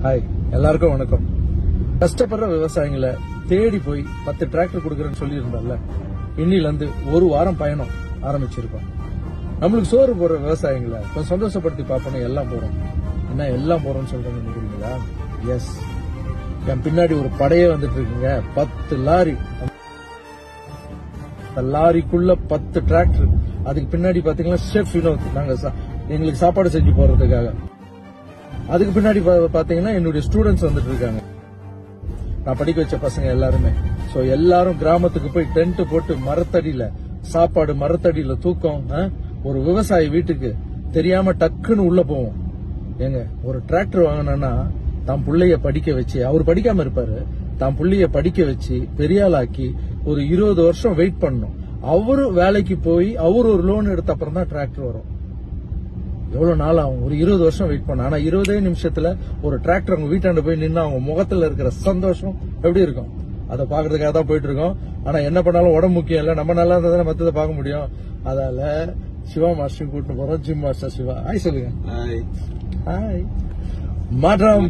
Hi, எல்லாருக்கும் வணக்கம். கஷ்டப்படுற விவசாயிகளை தேடி போய் 10 டிராக்டர் கொடுக்கறேன்னு சொல்லி இருந்தால, இன்னில இருந்து ஒரு வாரம் பயணம் ஆரம்பிச்சிருக்கோம். நம்மளுக்கு சோறு போடுற விவசாயிகளை கொஞ்சம் சந்தோஷப்படுத்தி பார்ப்போம். எல்லாம் போறோம். என்ன எல்லாம் போறோம்னு சொல்றேன்னு நினைக்கிறீங்களா? எஸ், என் பின்னாடி ஒரு படையே வந்துட்டு இருக்குங்க. 10 லாரி. லாரிக்குள்ள 10 டிராக்டர். அதுக்கு பின்னாடி பாத்தீங்கன்னா ஷெஃப் வினோத், நாங்க எங்களுக்கு சாப்பாடு செஞ்சு போறதுக்காக. அதுக்கு பின்னாடி பாத்தீங்கன்னா என்னுடைய ஸ்டூடெண்ட்ஸ் வந்துட்டு இருக்காங்க, நான் படிக்க வச்ச பசங்க எல்லாருமே. சோ எல்லாரும் கிராமத்துக்கு போய் டென்ட் போட்டு மரத்தடியில சாப்பாடு, மரத்தடியில தூக்கம். ஒரு விவசாயி வீட்டுக்கு தெரியாம டக்குன்னு உள்ள போவோம். ஏங்க, ஒரு டிராக்டர் வாங்கினா தான் புள்ளைய படிக்க வச்சு, அவர் படிக்காம இருப்பாரு, தான் புள்ளைய படிக்க வச்சு பெரியாளாக்கி ஒரு 20 வருஷம் வெயிட் பண்ணணும். அவரு வேலைக்கு போய் அவர் ஒரு லோன் எடுத்த அப்புறம் தான் டிராக்டர் வரும். எவ்வளவு நாள் ஆகும்? ஒரு 20 வருஷம் வெயிட் பண்ண. ஆனா 20 நிமிஷத்துல ஒரு டிராக்டர் அவங்க வீட்டாண்ட போய் நின்று அவங்க முகத்துல இருக்கிற சந்தோஷம் எப்படி இருக்கும்? அதை பாக்குறதுக்காக தான் போயிட்டு இருக்கோம். ஆனா என்ன பண்ணாலும் உடம்பு முக்கியம் இல்ல, நம்ம நல்லா இருந்தா தானே மத்ததை பார்க்க முடியும். அதால சிவா மாஸ்டர் கூட்டிட்டு போறோம். ஜிம் மாஸ்டர் சிவா, ஹாய் சொல்லுங்க. ஹாய். மாற்றம்